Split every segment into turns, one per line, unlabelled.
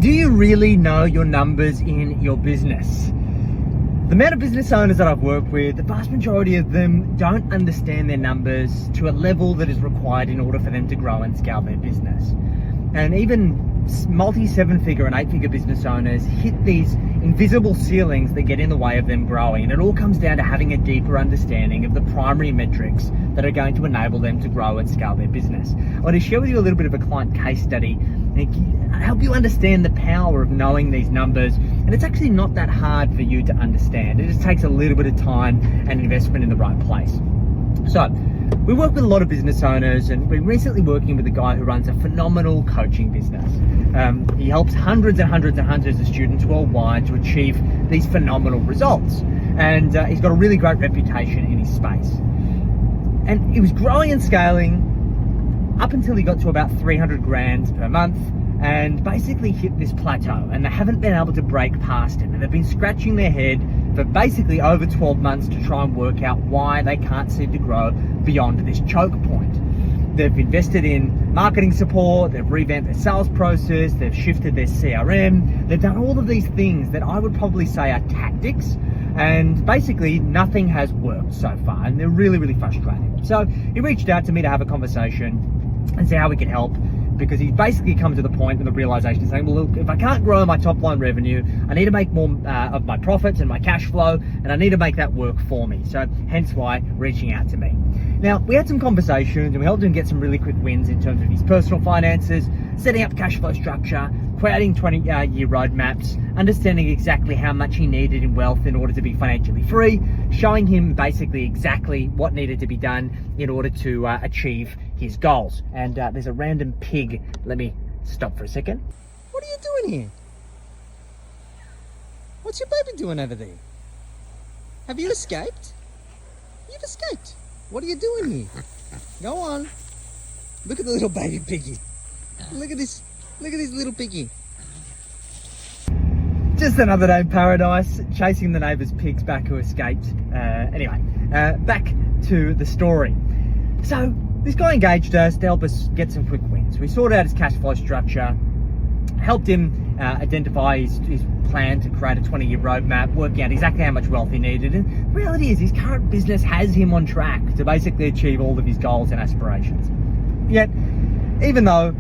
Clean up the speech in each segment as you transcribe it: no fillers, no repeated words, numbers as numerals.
Do you really know your numbers in your business? The amount of business owners that I've worked with, the vast majority of them don't understand their numbers to a level that is required in order for them to grow and scale their business. And even multi-7-figure and 8-figure business owners hit these invisible ceilings that get in the way of them growing. And it all comes down to having a deeper understanding of the primary metrics that are going to enable them to grow and scale their business. I want to share with you a little bit of a client case study and help you understand the power of knowing these numbers. And it's actually not that hard for you to understand. It just takes a little bit of time and investment in the right place. So we work with a lot of business owners, and we're recently working with a guy who runs a phenomenal coaching business. He helps hundreds and hundreds and hundreds of students worldwide to achieve these phenomenal results. And he's got a really great reputation in his space. And he was growing and scaling up until he got to about 300 grand per month, and basically hit this plateau, and they haven't been able to break past it. And they've been scratching their head for basically over 12 months to try and work out why they can't seem to grow beyond this choke point. They've invested in marketing support, they've revamped their sales process, they've shifted their CRM, they've done all of these things that I would probably say are tactics, and basically nothing has worked so far, and they're really, really frustrated. So he reached out to me to have a conversation and see how we could help, because he's basically come to the point of the realization saying, well, look, if I can't grow my top line revenue, I need to make more of my profits and my cash flow, and I need to make that work for me. So hence why reaching out to me. Now, we had some conversations and we helped him get some really quick wins in terms of his personal finances, setting up cash flow structure, creating 20-year roadmaps, understanding exactly how much he needed in wealth in order to be financially free, showing him basically exactly what needed to be done in order to achieve his goals. And there's a random pig. Let me stop for a second. What are you doing here? What's your baby doing over there? Have you escaped? You've escaped. What are you doing here? Go on. Look at the little baby piggy. Look at this. Look at this little piggy. Just another day in paradise, chasing the neighbour's pigs back who escaped. Anyway, back to the story. So this guy engaged us to help us get some quick wins. We sorted out his cash flow structure, helped him identify his plan to create a 20-year roadmap, working out exactly how much wealth he needed. And the reality is his current business has him on track to basically achieve all of his goals and aspirations. Yet, even though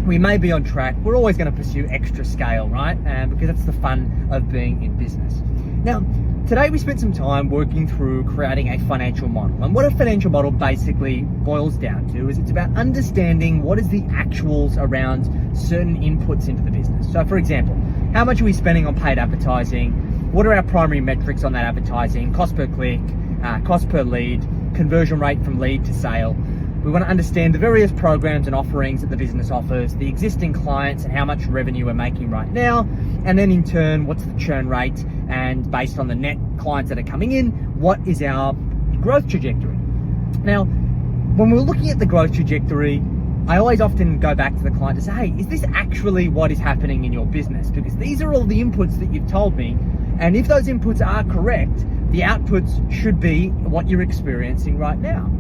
we may be on track, we're always going to pursue extra scale, right? Because that's the fun of being in business. Now, today we spent some time working through creating a financial model. And what a financial model basically boils down to is it's about understanding what is the actuals around certain inputs into the business. So for example, how much are we spending on paid advertising? What are our primary metrics on that advertising? Cost per click, cost per lead, conversion rate from lead to sale. We want to understand the various programs and offerings that the business offers, the existing clients and how much revenue we're making right now, and then in turn, what's the churn rate, and based on the net clients that are coming in, what is our growth trajectory? Now, when we're looking at the growth trajectory, I always often go back to the client to say, hey, is this actually what is happening in your business? Because these are all the inputs that you've told me, and if those inputs are correct, the outputs should be what you're experiencing right now.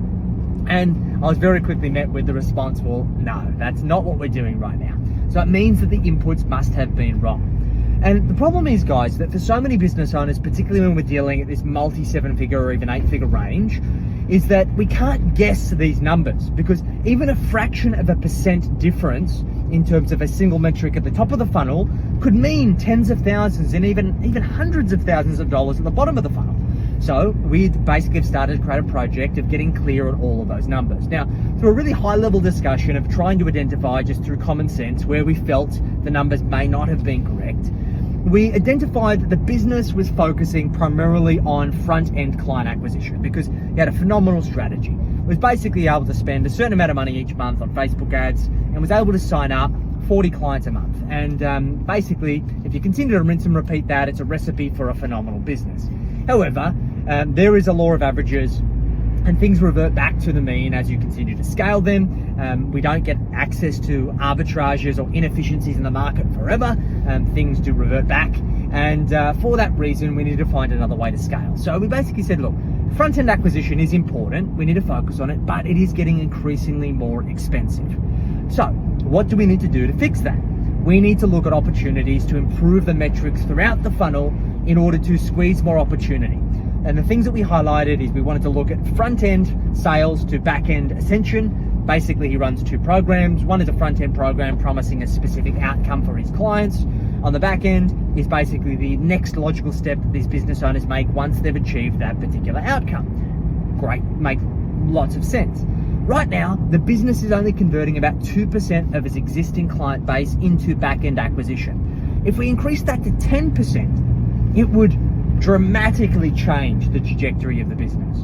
And I was very quickly met with the response, well, no, that's not what we're doing right now. So it means that the inputs must have been wrong. And the problem is, guys, that for so many business owners, particularly when we're dealing at this multi-7-figure or even 8-figure range, is that we can't guess these numbers, because even a fraction of a % difference in terms of a single metric at the top of the funnel could mean tens of thousands and even hundreds of thousands of dollars at the bottom of the funnel. So we basically have started to create a project of getting clear on all of those numbers. Now, through a really high level discussion of trying to identify just through common sense where we felt the numbers may not have been correct, we identified that the business was focusing primarily on front-end client acquisition because he had a phenomenal strategy. It was basically able to spend a certain amount of money each month on Facebook ads and was able to sign up 40 clients a month. And basically, if you continue to rinse and repeat that, it's a recipe for a phenomenal business. However, there is a law of averages and things revert back to the mean as you continue to scale them. We don't get access to arbitrages or inefficiencies in the market forever. Things do revert back. And for that reason, we need to find another way to scale. So we basically said, look, front-end acquisition is important. We need to focus on it, but it is getting increasingly more expensive. So what do we need to do to fix that? we need to look at opportunities to improve the metrics throughout the funnel in order to squeeze more opportunity. And the things that we highlighted is we wanted to look at front-end sales to back-end ascension. Basically, he runs two programs. One is a front-end program promising a specific outcome for his clients. On the back end is basically the next logical step that these business owners make once they've achieved that particular outcome. Great, make lots of sense. Right now, the business is only converting about 2% of its existing client base into back-end acquisition. If we increase that to 10%, it would dramatically change the trajectory of the business.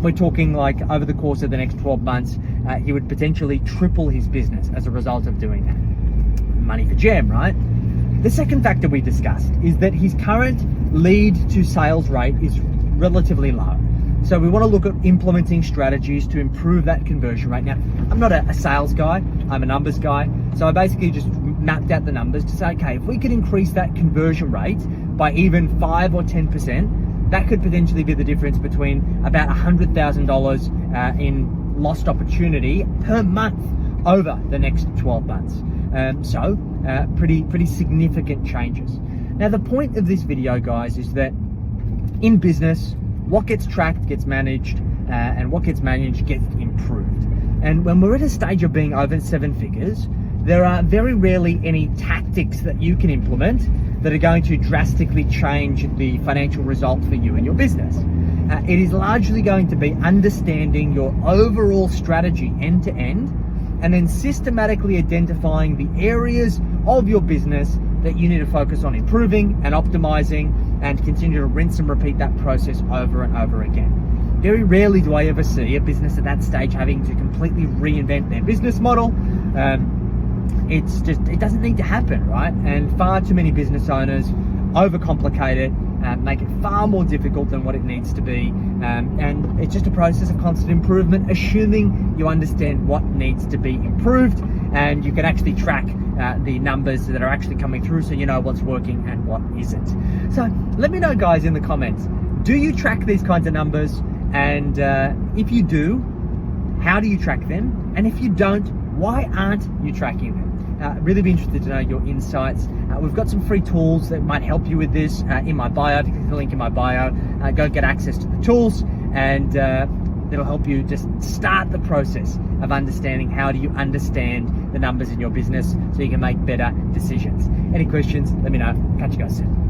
We're talking like over the course of the next 12 months, he would potentially triple his business as a result of doing that. Money for Jem, right? The second factor we discussed is that his current lead to sales rate is relatively low. So we want to look at implementing strategies to improve that conversion rate. Now, I'm not a sales guy, I'm a numbers guy. So I basically just mapped out the numbers to say, okay, if we could increase that conversion rate by even 5 or 10%, that could potentially be the difference between about $100,000 in lost opportunity per month over the next 12 months. Pretty significant changes. Now, the point of this video, guys, is that in business, what gets tracked gets managed, and what gets managed gets improved. And when we're at a stage of being over 7 figures, there are very rarely any tactics that you can implement that are going to drastically change the financial result for you and your business. It is largely going to be understanding your overall strategy end to end, and then systematically identifying the areas of your business that you need to focus on improving and optimizing, and continue to rinse and repeat that process over and over again. Very rarely do I ever see a business at that stage having to completely reinvent their business model. It doesn't need to happen, right? And far too many business owners overcomplicate it, make it far more difficult than what it needs to be. And it's just a process of constant improvement, assuming you understand what needs to be improved, and you can actually track the numbers that are actually coming through, so you know what's working and what isn't. So let me know, guys, in the comments, do you track these kinds of numbers? And if you do, how do you track them? And if you don't, why aren't you tracking them? Really be interested to know your insights. We've got some free tools that might help you with this in my bio. If you click the link in my bio, go get access to the tools, and it'll help you just start the process of understanding how do you understand the numbers in your business so you can make better decisions. Any questions, let me know. Catch you guys soon.